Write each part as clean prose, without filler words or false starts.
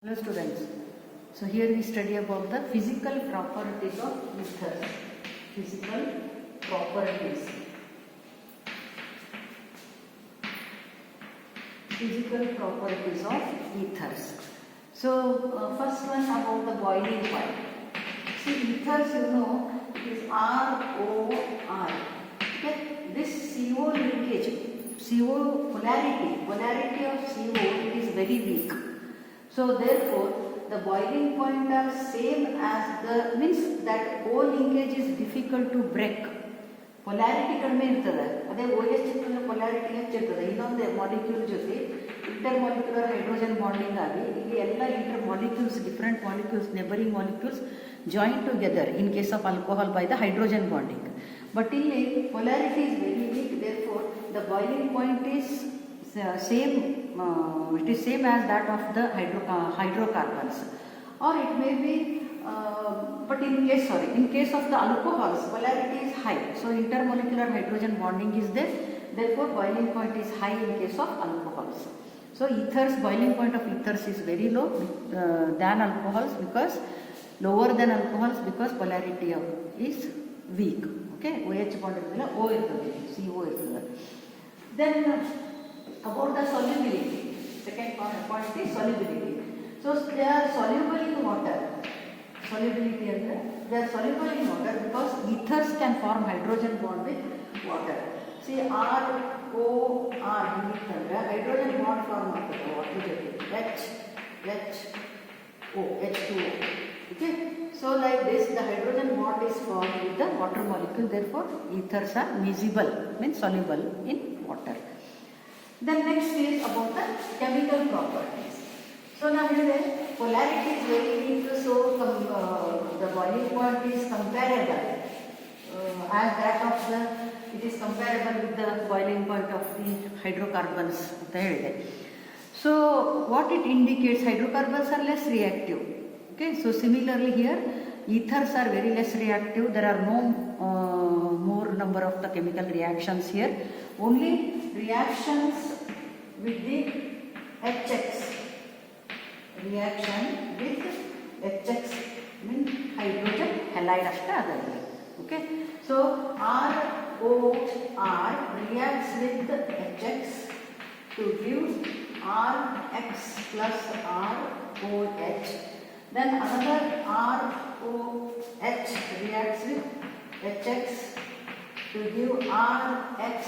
Hello students, so here we study about the physical properties of ethers. Physical properties. Physical properties of ethers. So first one about the boiling point. See, ethers, you know, it is ROR. Okay, this CO linkage, CO polarity of CO, it is very weak. So therefore, the boiling point are same as the, means that O linkage is difficult to break. Polarity ಕಡಿಮೆ ಇರ್ತದೆ, ಅದೇ OH ಚಿಕ್ಕಂದ್ರೆ polarity ಹೆಚ್ಚಿರ್ತದೆ. ಇನ್ನೊಂದು molecule ಜೊತೆ intermolecular hydrogen bonding ಆಗಿ ಇಲ್ಲಿ ಎಲ್ಲ different molecules neighboring molecules join together in case of alcohol by the hydrogen bonding. But ಇಲ್ಲಿ polarity is very weak, therefore the boiling point is same. It is same as that of the hydrocarbons, or it may be but in case of the alcohols, polarity is high, so intermolecular hydrogen bonding is there, therefore boiling point is high in case of alcohols. So ethers, boiling point of ethers is very low than alcohols, because lower than alcohols because polarity of is weak. Okay, OH bond irudilla, O irtade, CO irtade. Then about the solubility, second point is solubility. So they are soluble in water. Solubility andre they are soluble in water because ethers can form hydrogen bond with water. See, ROR andre hydrogen bond form agutade water jote H2O. Okay, so like this the hydrogen bond is formed with the water molecule, therefore ethers are miscible, means soluble in water. Then next is about the chemical properties. So now here polarity is very weak, so the boiling point is comparable as that of the, it is comparable with the boiling point of the hydrocarbons. So what it indicates, hydrocarbons are less reactive. Okay, so similarly here ethers are very less reactive. There are no more number of the chemical reactions here. Only reactions with the HX. Reaction with HX means hydrogen halide ashte adare. Okay, so ROR reacts with the HX to give RX plus ROH. Then another ROH reacts with HX to give RX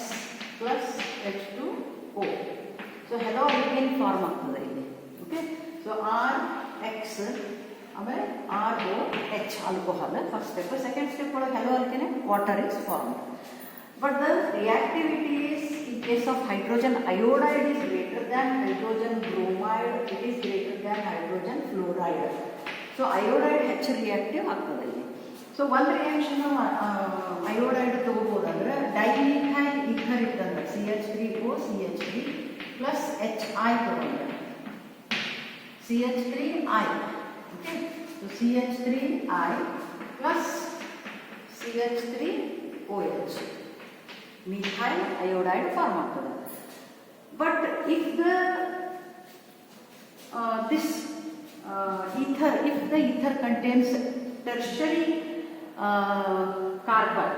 plus H2O. So hello alkane form ಆಗ್ತದೆ ಇಲ್ಲಿ. Okay, so RX ಆಮೇಲೆ ROH alcohol first step. Second step ಒಳಗೆ hello alkane water is formed. But the reactivity is, in case of hydrogen iodide is greater than hydrogen bromide, it is greater than hydrogen fluoride. So iodide H reactive ಆಗ್ತದೆ ಇಲ್ಲಿ. So one reaction iodide ತಗೋಬಹುದಂದ್ರೆ dimethyl ether ಇತ್ತಂದ್ರೆ CH3O CH3 plus HI ತಗೊಂಡ್ರೆ CH3I. Okay, so CH3I plus CH3OH methyl iodide form ಆಗ್ತದೆ. But if the ether contains tertiary carbon,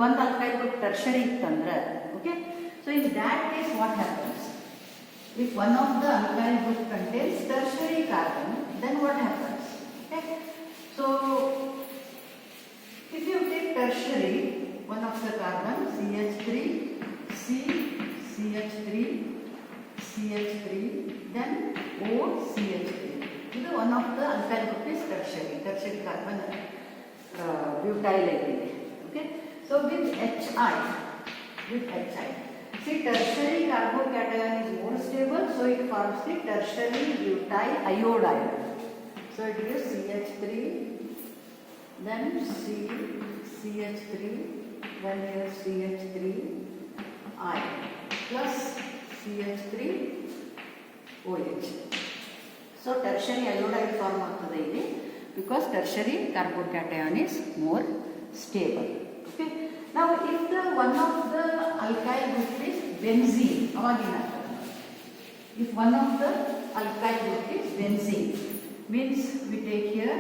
one alkyl group tertiary ittandre, okay, so in that case what happens, if one of the alkyl group contains tertiary carbon, then what happens? Okay, so if you take tertiary, one of the carbon CH3 C CH3 CH3 then O CH3, this is one of the alkyl group is tertiary carbon butyl alkene. Okay, so with HI, see, tertiary carbocation is more stable, so it forms the tertiary butyl iodide. So it gives CH3, then CH3, then here CH3I plus CH3OH. So tertiary iodide form ಆಗ್ತದೆ ಇಲ್ಲಿ because tertiary carbocation is more stable. Okay, now if the one of the alkyl group is benzene, if one of the alkyl group is benzene. Means we take here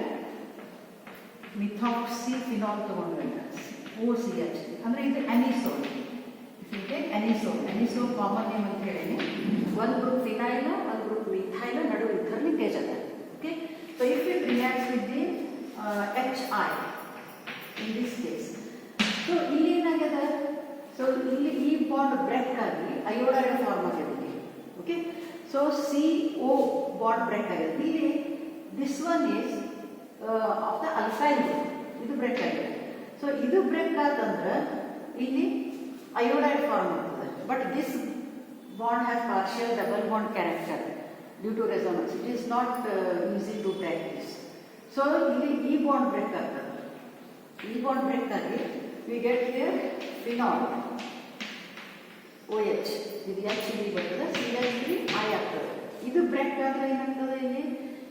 methoxyphenol ತಗೊಂಡ್ರೆ OCH ಅಂದ್ರೆ ಇದು anisole. If you take anisole common name ಅಂತ ಹೇಳೀನಿ. ಒಂದು group phenyl ಒಂದು group methyl ನಡುವೆ ether linkage ಅದ. Okay, so if it reacts with the HI in this case, so ಇಲ್ಲಿ ಏನಾಗಿದೆ, so ಇಲ್ಲಿ ಈ ಬಾಂಡ್ ಬ್ರೇಕ್ ಆಗಿ ಅಯೋಡೈಡ್ ಫಾರ್ಮ್ ಆಗಿದೆ. Okay, so CO bond break ಆಗಿದೆ. ಇಲ್ಲಿ this one is of the alkyl group. ಇದು ಬ್ರೇಕ್ ಆಗಿದೆ. ಸೊ ಇದು ಬ್ರೇಕ್ ಆತಂದ್ರೆ ಇಲ್ಲಿ ಅಯೋಡೈಡ್ ಫಾರ್ಮ್ ಆಗ್ತದೆ. But this bond has partial double bond character due to resonance. It is not easy to break this. So ಇಲ್ಲಿ ಈ bond break ಆಗ್ತದೆ. ಈ ಬಾಂಡ್ ಬ್ರೇಕ್ ಆಗಿ we get here phenol OH. ಇದು HB ಬರ್ತದೆ, CH3 I ಆಗ್ತದೆ. ಇದು break ಆದ್ರೆ ಏನಾಗ್ತದೆ, ಇಲ್ಲಿ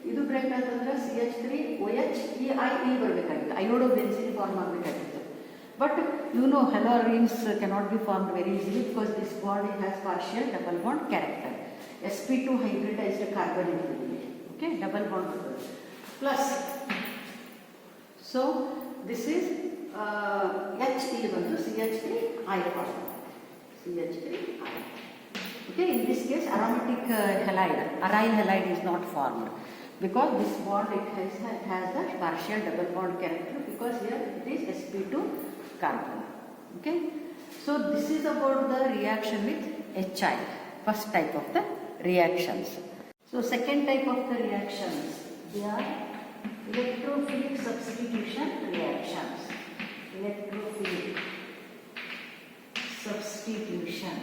ಇದು ಬ್ರೇಕ್ ಅಂತಂದ್ರೆ CH3 OH ಈ I ಇಲ್ಲಿ ಬರಬೇಕಾಗಿತ್ತು, ಅಯೋಡೋ ಬೆನ್ಸಿನ್ ಫಾರ್ಮ್ ಆಗಬೇಕಾಗಿತ್ತು. But you know haloarenes cannot be formed very easily because this bond has partial double bond character. sp2 hybridised carbon ಇರ್ತದೆ. ಓಕೆ, ಡಬಲ್ ಬಾಂಡ್ ಬರ್ತದೆ plus. So this is H ಇಲ್ಲಿ ಬಂದು CH3 I form, CH3 I. Okay, in this case aromatic halide, aryl halide is not formed because this bond it has the partial double bond character because here it is sp2 carbon. Okay, so this is about the reaction with HI, first type of the reactions. So second type of the reactions, they are electrophilic substitution reactions. Electrophilic substitution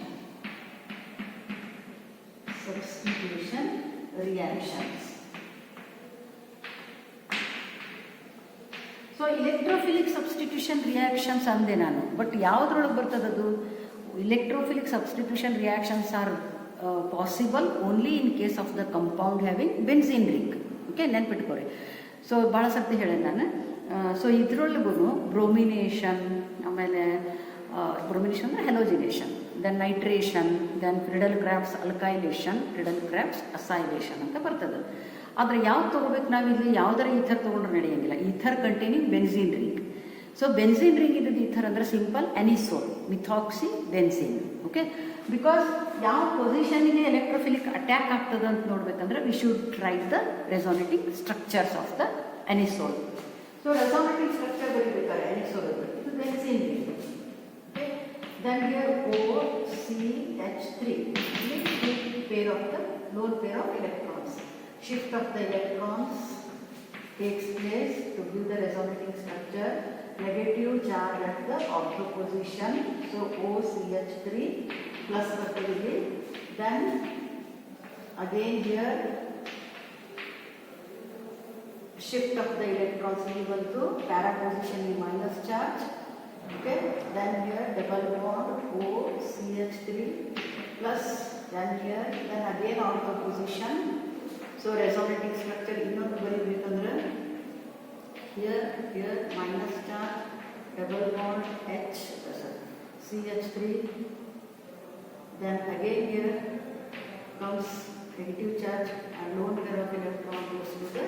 reactions. So electrophilic substitution reactions ಅಂದೆ ನಾನು. But ಯಾವುದ್ರೊಳಗೆ ಬರ್ತದದು? Electrophilic substitution reactions are possible only in case of the compound having benzene ring. Okay, ನೆನ್ಪಿಟ್ಕೊರಿ. So ಭಾಳ ಸರ್ತಿ ಹೇಳೇನೆ ನಾನು. So ಇದ್ರೊಳಗೂ ಬ್ರೋಮಿನೇಷನ್, ಆಮೇಲೆ ಬ್ರೋಮಿನೇಷನ್ ಅಂದರೆ halogenation, then nitration, then Friedel Crafts alkylation, Friedel Crafts acylation ಅಂತ ಬರ್ತದೆ. ಆದರೆ ಯಾವ್ದು ತೊಗೋಬೇಕು ನಾವಿಲ್ಲಿ? ಯಾವುದರ ಈಥರ್ ತೊಗೊಂಡ್ರೆ ನಡೆಯೋಂಗಿಲ್ಲ. Ether containing benzene ring. So benzene ring ಇದ್ದದ್ದು ಈಥರ್ ಅಂದರೆ simple anisole, methoxy benzene. Okay, because ಯಾವ ಪೊಸಿಷನ್ಗೆ ಎಲೆಕ್ಟ್ರೋಫಿಲಿಕ್ ಅಟ್ಯಾಕ್ ಆಗ್ತದೆ ಅಂತ ನೋಡ್ಬೇಕಂದ್ರೆ we should write the resonating structures of the anisole. So resonating structure ಬರೀಬೇಕಾದ್ರೆ ಅನಿಸೋಲ್ ಇದು benzene ring. Then here OCH3, pair of the lone pair of electrons. Shift of the electrons takes place to give the resonating structure. Negative charge at the ortho position. So OCH3 plus bರ್ತದೆ. Then again here shift of the electrons equal to para position in minus charge. Okay, then here double bond OCH3 plus, then here, then again ortho position. So resonating structure ಇನ್ನೊಂದು ಬರೀಬೇಕಂದ್ರೆ here minus charge, double bond CH3, then again here comes negative charge and lone pair of electron goes to the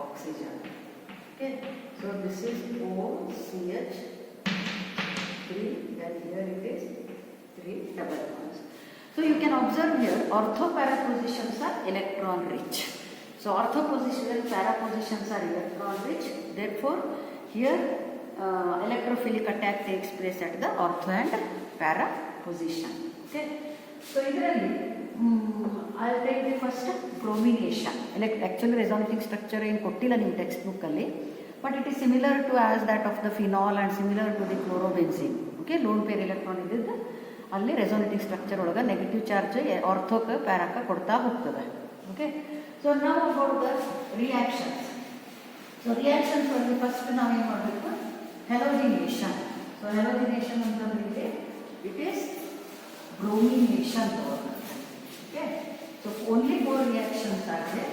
oxygen. Okay, so this is OCH3, then here it is 3 double bonds. So you can observe here ortho para positions are electron rich. So ortho position and para positions are electron rich. Therefore here electrophilic attack takes place at the ortho and para position. Okay. So ಇದರಲ್ಲಿ I'll take the first bromination. Actually resonating structure ಏನು ಕೊಟ್ಟಿಲ್ಲ ನಿಮ್ಮ text ಬುಕ್ಕಲ್ಲಿ, but it is similar to as that of the phenol and similar to the chlorobenzene. Okay, lone pair electron ಇದ್ದಿದ್ದು ಅಲ್ಲಿ resonating structure ಒಳಗೆ negative charge ಆರ್ಥೋಕ್ಕೆ ಪ್ಯಾರಕ್ಕೆ ಕೊಡ್ತಾ ಹೋಗ್ತದೆ. ಓಕೆ, ಸೊ ನಾವು about the reactions. So reactions ಒಳಗೆ ಫಸ್ಟ್ ನಾವೇನು ಮಾಡಬೇಕು? ಹೆಲೋಜಿನೇಷನ್. ಸೊ ಹೆಲೋಜಿನೇಷನ್ ಅಂತಂದ್ರೆ ಇಟ್ ಈಸ್ ಬ್ರೋಮಿನೇಷನ್ ತಗೋಬೇಕು. ಓಕೆ, ಸೊ ಓನ್ಲಿ 4 ರಿಯಾಕ್ಷನ್ಸ್ ಆಗಿದೆ: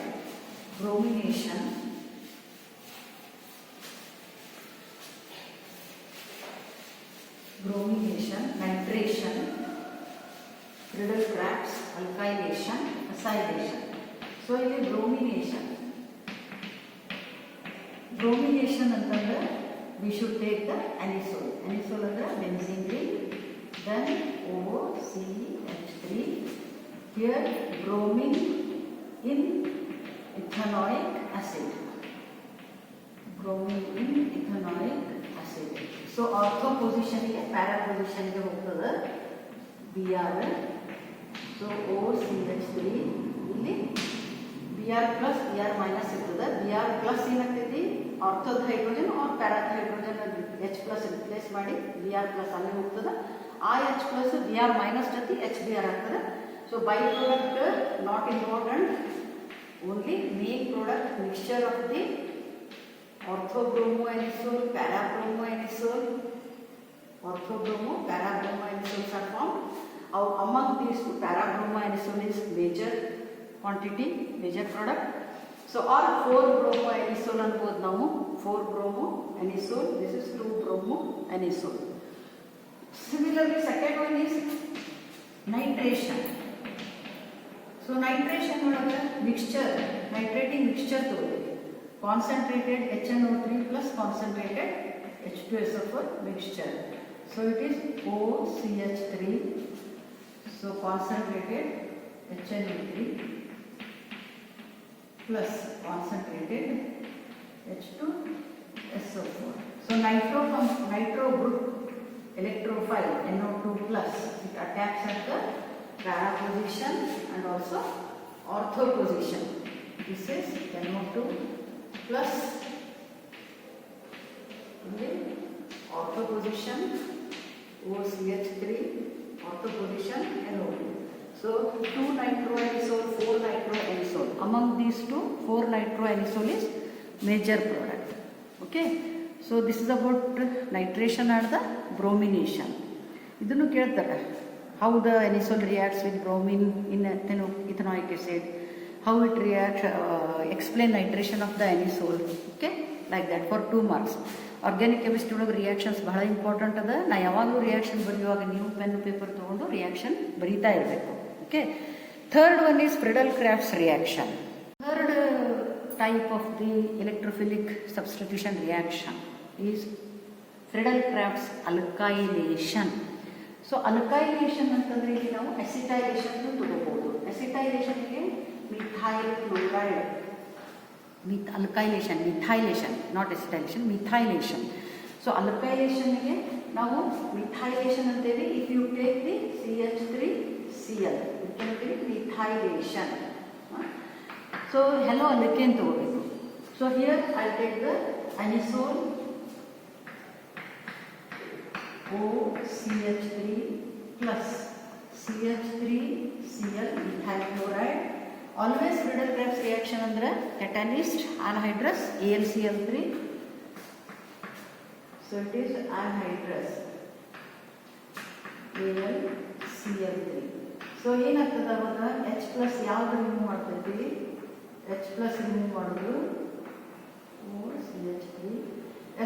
bromination, nitration, Friedel-Crafts, alkylation, acylation. So ಇಲ್ಲಿ ಬ್ರೋಮಿನೇಷನ್ ಅಂತಂದ್ರೆ we should take the anisole. Anisole ಅಂದ್ರೆ benzene ring, then OCH3. Here bromine in ethanoic acid. Bromine in ethanoic acid. So ortho position ಗೆ para position ಗೆ ಹೋಗ್ತದೆ Br. So OCH3 ಇಲ್ಲಿ Br plus Br minus ಇರ್ತದೆ. Br plus ಏನಾಗ್ತೈತಿ ಆರ್ಥೋದ hydrogen or ಪ್ಯಾರಾದ hydrogen H plus replace ಮಾಡಿ Br plus ಅಲ್ಲಿ ಹೋಗ್ತದೆ. ಆ H plus Br minus ಜೊತೆ HBr ಆಗ್ತದೆ. So by product not important, only main product mixture of the orthobromoanisole, parabromoanisole, orthobromo, parabromoanisoles are formed. Among these two, parabromoanisole is major quantity, major product. So or 4-bromoanisole on both now, 4-bromoanisole, this is 2-bromoanisole. Similarly, second one is nitration. So nitration ಒಳಗೆ mixture, ನೈಟ್ರೇಟಿಂಗ್ mixture ತಗೋತೀವಿ. Concentrated HNO3 plus concentrated H2SO4 mixture. So it is OCH3. So concentrated HNO3 plus concentrated H2SO4. So nitro group electrophile NO2 plus, it attacks at the para position and also ortho position. This is NO2 plus ortho position OCH3, ortho position NO2. So 2 nitroanisole, 4 nitroanisole. Among these two, 4 nitroanisole is major product. Okay. So this is about nitration and the bromination. ಇದನ್ನು ಕೇಳ್ತಾರೆ, how the anisole reacts with bromine in ethanoic acid, how it reacts, explain nitration of the anisole. Okay, like that for 2 marks. Organic chemistry ಒಳಗೆ reactions ಬಹಳ important ಅದ. ನಾ ಯಾವಾಗಲೂ reaction ಬರೆಯುವಾಗ ನೀವು pen paper ತೊಗೊಂಡು ರಿಯಾಕ್ಷನ್ ಬರೀತಾ ಇರಬೇಕು. Okay. Third one is Friedel Crafts reaction. Third type of the electrophilic substitution reaction is Friedel-Crafts alkylation. So alkylation ಅಂತಂದ್ರೆ ಇಲ್ಲಿ ನಾವು acetylation ತಗೋಬಹುದು. acetylation ಗೆ methyl chloride, alkylation, methylation, not acetylation, methylation. So alkylation ಗೆ ನಾವು methylation ಅಂತೇವೆ. If you take the CH3Cl, it can be methylation. So hello alkane ತಗೋಬೇಕು. So here I'll take the anisole OCH3 plus CH3Cl methyl chloride. Always Friedel-Crafts reaction ಅಂದ್ರೆ catalyst anhydrous AlCl3. So it is anhydrous AlCl3. So ಏನಾಗ್ತದೆ ಅವಾಗ H plus ಯಾವ್ದು remove ಮಾಡ್ತಿರ್ತೀವಿ, H plus remove ಮಾಡೋದು OCH3,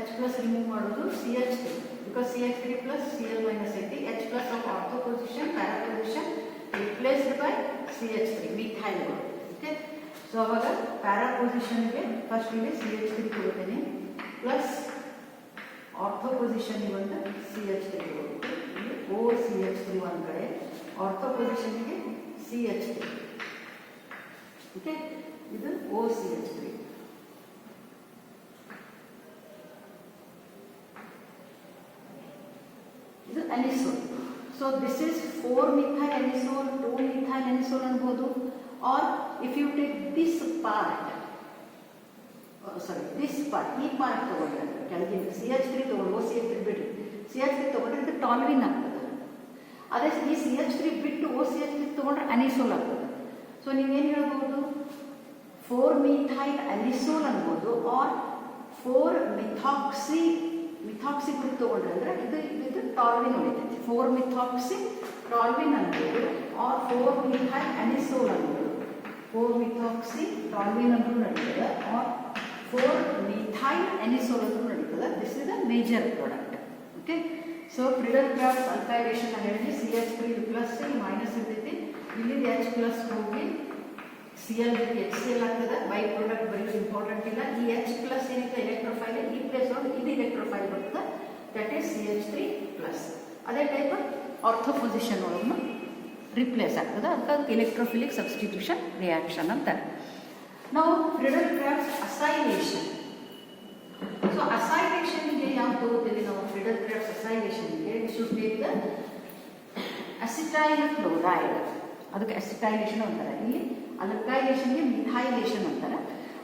H plus remove ಮಾಡೋದು CH3, because CH3 plus Cl minus ಐತಿ. H plus of ortho position, para position replaced by CH3, methyl group. Okay. So ಅವಾಗ para position ಗೆ first ಇಲ್ಲಿ CH3 ಕೊಡ್ತೇನೆ plus ortho position ಗೆ ಒಂದು CH3 ಕೊಡ್ತೇನೆ. OCH3 ಒಂದು ಕಡೆ, ortho position ಗೆ CH3. Okay. ಇದು OCH3. ಇದು anisole. So this is 4-methyl anisole, 2-methyl anisole ಅನ್ಬೋದು. Or if you take this part, this part, ಈ ಪಾರ್ಟ್ ತಗೊಂಡ್ರೆ ಕೆಳಗಿನ CH3 ತಗೊಂಡು OCH3 ಬಿಟ್ಟು CH3 ತಗೊಂಡ್ರೆ ಇದು ಟಾಲ್ವಿನ್ ಆಗ್ತದೆ. ಅದೇ ಈ CH3 ಬಿಟ್ಟು OCH3 ತಗೊಂಡ್ರೆ ಅನಿಸೋಲ್ ಆಗ್ತದೆ. ಸೊ ನೀವೇನು ಹೇಳ್ಬೋದು, 4-methyl anisole ಅನ್ಬೋದು, ಆರ್ 4-methoxy ಗ್ರೂಪ್ ತಗೊಂಡ್ರೆ ಅಂದ್ರೆ ಇದು ಟಾಲ್ವಿನ್ ಉಳಿತೈತಿ. 4-methoxy ಟಾಲ್ವಿನ್ ಅನ್ಬೋದು, ಆರ್ 4-methyl anisole ಅನ್ಬೋದು. 4-methoxy ಟಾಲ್ವಿನ್ ಅಂದ್ರೂ ನಡೀತದೆ, ಆರ್ 4-methyl anisole ಅಂದ್ರೂ ನಡೀತದೆ. This is the major product. Okay. So Friedel-Crafts alkylation ಹೇಳಿ CH3 ಪ್ಲಸ್ ಮೈನಸ್ ಇರ್ತೈತಿ, ಇಲ್ಲಿ H ಪ್ಲಸ್ ಹೋಗಿ Cl ಜೊತೆ HCl ಆಗ್ತದೆ. ಬೈ ಪ್ರಾಡಕ್ಟ್ ಬರೀ ಇಂಪಾರ್ಟೆಂಟ್ ಇಲ್ಲ. ಈ H ಪ್ಲಸ್ ಏನಿದೆ ಎಲೆಕ್ಟ್ರೋಫೈಲ್, ಈ ಪ್ಲೇಸ್ ಒಳಗೆ ಇದು ಎಲೆಕ್ಟ್ರೋಫೈಲ್ ಬರ್ತದೆ, ದಟ್ ಈಸ್ CH3+. ಅದೇ ಟೈಪ್ ಆರ್ಥೋ ಪೊಸಿಷನ್ ಒಳಗೂ ರಿಪ್ಲೇಸ್ ಆಗ್ತದೆ, ಅದಕ್ಕೆ ಎಲೆಕ್ಟ್ರೋಫಿಲಿಕ್ ಸಬ್ಸ್ಟಿಟ್ಯೂಷನ್ ರಿಯಾಕ್ಷನ್ ಅಂತಾರೆ. ನಾವು ಫ್ರೀಡಲ್-ಕ್ರಾಫ್ಟ್ ಅಸೈಲೇಷನ್. ಸೊ ಅಸೈಲೇಷನ್ಗೆ ಯಾವ್ದು ತಗೋತೀವಿ ನಾವು? ಫ್ರೀಡಲ್-ಕ್ರಾಫ್ಟ್ ಅಸೈಲೇಷನ್ಗೆ should take the acetyl chloride, ಅದಕ್ಕೆ ಅಸಿಟೈಲೇಷನ್ ಅಂತಾರೆ. ಇಲ್ಲಿ ಅಲ್ಕೈಲೇಷನ್ಗೆ ಮಿಥೈಲೇಷನ್ ಅಂತಾರೆ.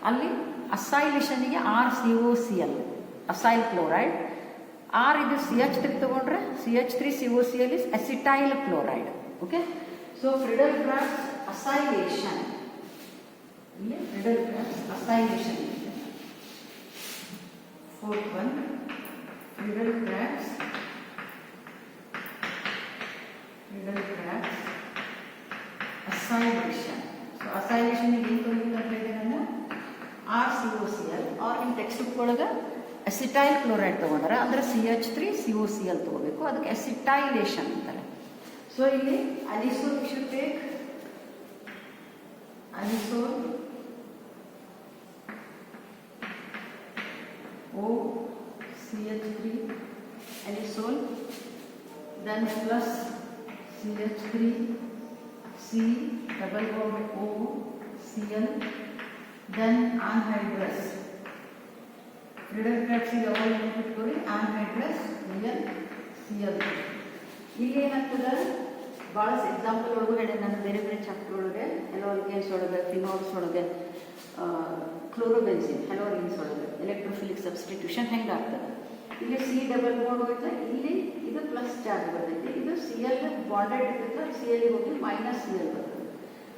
ಅಲ್ಲಿ ಅಸೈಲೇಷನ್ಗೆ RCOCl ಅಸೈಲ್ ಕ್ಲೋರೈಡ್, R ಇದು CH3 ತಗೊಂಡ್ರೆ CH3COCl is acetyl chloride. Okay, so Friedel Crafts acylation, ಇಲ್ಲಿ Friedel Crafts acylation. Fourth one, Friedel Crafts acylation. So acylation ಏನು ತೊಗೊಂಡು ಅಂತ ಹೇಳಿದೆ ನಾನು? RCOCl, R in text book ಒಳಗೆ ಅಸಿಟೈಲ್ ಕ್ಲೋರೈಡ್ ತೊಗೊಂಡ್ರೆ ಅಂದರೆ CH3COCl ತೊಗೋಬೇಕು, ಅದಕ್ಕೆ ಅಸಿಟೈಲೇಷನ್ ಅಂತಾರೆ. ಸೊ ಇಲ್ಲಿ anisole should take ಅನಿಸೋಲ್ OCH3 anisole, then plus CH3 C double bond O Cl, then anhydrous. ಫ್ರೀಡಲ್-ಕ್ರಾಫ್ಟ್ ಯಾವಾಗ ನೆನಪಿಟ್ಕೊಳ್ಳಿ, anhydrous Cl. ಇಲ್ಲಿ ಏನಾಗ್ತದೆ, ಭಾಳ ಎಕ್ಸಾಂಪಲ್ ಒಳಗೂ ಹೇಳಿ ನಾನು ಬೇರೆ ಬೇರೆ ಚಾಪ್ಟರ್ ಒಳಗೆ ಹೆಲೋರಿಗೇನ್ಸ್ ಒಳಗೆ, ಫಿನಾಲ್ಸ್ ಒಳಗೆ, ಕ್ಲೋರೋಬೆನ್ಸಿನ್ ಹೆಲೋರಿನ್ಸ್ ಒಳಗೆ ಎಲೆಕ್ಟ್ರೋಫಿಲಿಕ್ ಸಬ್ಸ್ಟಿಟ್ಯೂಷನ್ ಹೆಂಗೆ ಆಗ್ತದೆ. ಇಲ್ಲಿ C ಡಬಲ್ ಬಾಂಡ್ ಹೋಗುತ್ತೆ, ಇಲ್ಲಿ ಇದು ಪ್ಲಸ್ ಚಾರ್ಜ್ ಬರ್ತೈತಿ, ಇದು Cl ಬಾಂಡೆಡ್ ಇರ್ತೈತೆ, Cl ಹೋಗಿ -Cl ಬರ್ತದೆ.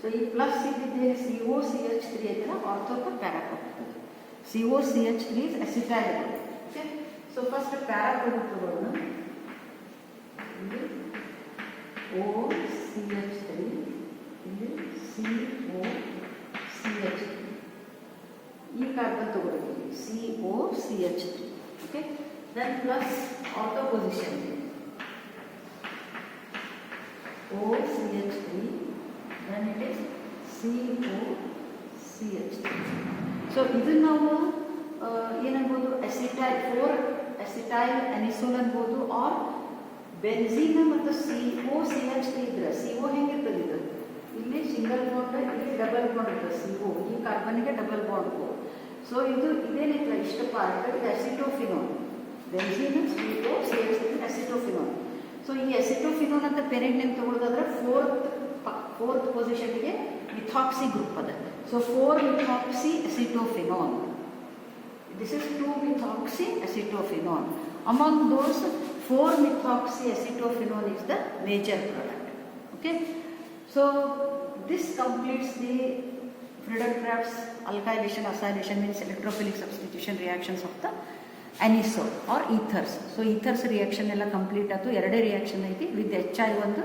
ಸೊ ಈ ಪ್ಲಸ್ ಇದ್ದಿದ್ದೇನೆ COCH3 ಐತಲ್ಲ, ಆರ್ಥೋಕ ಪ್ಯಾರಾ ಕೊಡ್ತದೆ. COCH3 is acetyl. Okay, so first para ತಗೊಳ್ಳೋಣ. ಇಲ್ಲಿ OCH3, ಇಲ್ಲಿ COCH3, ಈ ಕಾರ್ಬನ್ ತಗೊಳ್ತೀವಿ COCH3. Okay, then plus ortho position OCH3, then it is COCH3. So ಇದನ್ನು ನಾವು ಏನನ್ಬೋದು, ಅಸಿಟೈಲ್ 4 ಅಸಿಟೈಲ್ ಅನಿಸೋಲ್ ಅನ್ಬೋದು, ಆರ್ ಬೆನ್ಝೀನ್ ಮತ್ತು COCH3 ಇದ್ರೆ CO ಹೆಂಗಿರ್ತದೆ ಇದು? ಇಲ್ಲಿ ಸಿಂಗಲ್ ಬಾಂಡ್, ಇಲ್ಲಿ ಡಬಲ್ ಬಾಂಡ್ ಇರ್ತದೆ CO, ಈ ಕಾರ್ಬನ್ಗೆ ಡಬಲ್ ಬಾಂಡ್. ಸೊ ಇದು ಇದೇನಿಲ್ಲ ಇಷ್ಟು ಪಾರ್ಟ್, ಇದು acetophenone. Benzene COCH3 acetophenone. So ಈ ಅಸಿಟೋಫಿನೋನ್ ಅಂತ ಪೇರೆಂಟ್ ನೇಮ್ ತಗೊಳ್ಳೋದಾದ್ರೆ ಫೋರ್ತ್ ಪೊಸಿಷನ್ಗೆ ಮಿಥಾಕ್ಸಿ ಗ್ರೂಪ್ ಅದ. So 4-methoxy acetophenone. This is 2-methoxy acetophenone. Among those 4-methoxy acetophenone is the major product. Okay, so this completes the ಫ್ರೀಡಲ್-ಕ್ರಾಫ್ಟ್ಸ್ alkylation acylation means electrophilic substitution reactions of the anisole or ethers. So ethers reaction ಎಲ್ಲ complete ಆಯ್ತು. ಎರಡೇ reaction ಐತಿ with HI1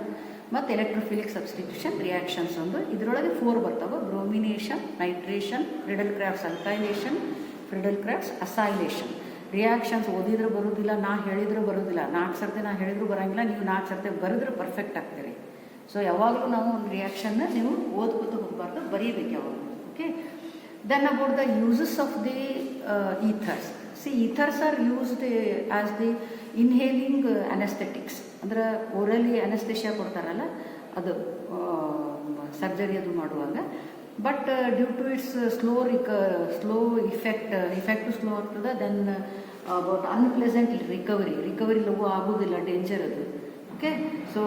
ಮತ್ತು electrophilic substitution reactions ಒಂದು. ಇದರೊಳಗೆ 4 ಬರ್ತಾವೆ: bromination, nitration, ಫ್ರೀಡಲ್-ಕ್ರಾಫ್ಟ್ಸ್ ಅಲ್ಕೈಲೇಷನ್, ಫ್ರೀಡಲ್-ಕ್ರಾಫ್ಟ್ಸ್ acylation. Reactions ಓದಿದ್ರೆ ಬರೋದಿಲ್ಲ, ನಾ ಹೇಳಿದ್ರು ಬರೋದಿಲ್ಲ. 4 ಸರ್ತಿ ನಾ ಹೇಳಿದ್ರು ಬರೋಂಗಿಲ್ಲ, ನೀವು 4 ಸರ್ತಿ ಬರೆದ್ರೆ ಪರ್ಫೆಕ್ಟ್ ಆಗ್ತೀರಿ. ಸೊ ಯಾವಾಗಲೂ ನಾವು ಒಂದು ರಿಯಾಕ್ಷನ್ನ ನೀವು ಓದ್ಕೊತ ಹೋಗಬಾರ್ದು, ಬರೀಬೇಕು ಯಾವಾಗಲೂ. Okay, then about the uses of the ethers. Ethers are used as the inhaling anaesthetics, ಅಂದ್ರೆ ಓರಲಿ ಅನೆಸ್ಥೆಷಿಯಾ ಕೊಡ್ತಾರಲ್ಲ, ಅದು ಸರ್ಜರಿ ಅದು ಮಾಡುವಾಗ. But due to its slow effect slow ಆಗ್ತದೆ. ದೆನ್ ಅಬೌಟ್ ಅನ್ಪ್ಲೆಸೆಂಟ್ ರಿಕವರಿ ಲಘು ಆಗೋದಿಲ್ಲ, ಡೇಂಜರ್ ಅದು. ಓಕೆ, ಸೊ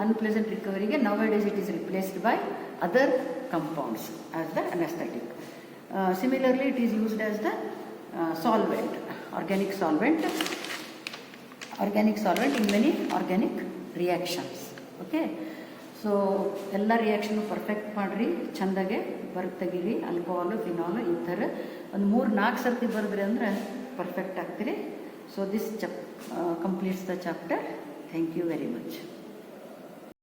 ಅನ್ಪ್ಲೆಸೆಂಟ್ ರಿಕವರಿಗೆ now days it is replaced by other compounds as the anesthetic. Similarly, it is used as the solvent, organic solvent in many organic reactions. Okay, so ಎಲ್ಲ reaction perfect ಮಾಡಿರಿ, ಚೆಂದಾಗೆ ಬರ್ದು ತೆಗೀರಿ. Alcohol, phenol ಈ ಥರ ಒಂದು 3-4 ಸರ್ತಿ ಬರೆದ್ರಿ ಅಂದರೆ ಪರ್ಫೆಕ್ಟ್ ಆಗ್ತೀರಿ. So this completes the chapter. Thank you very much.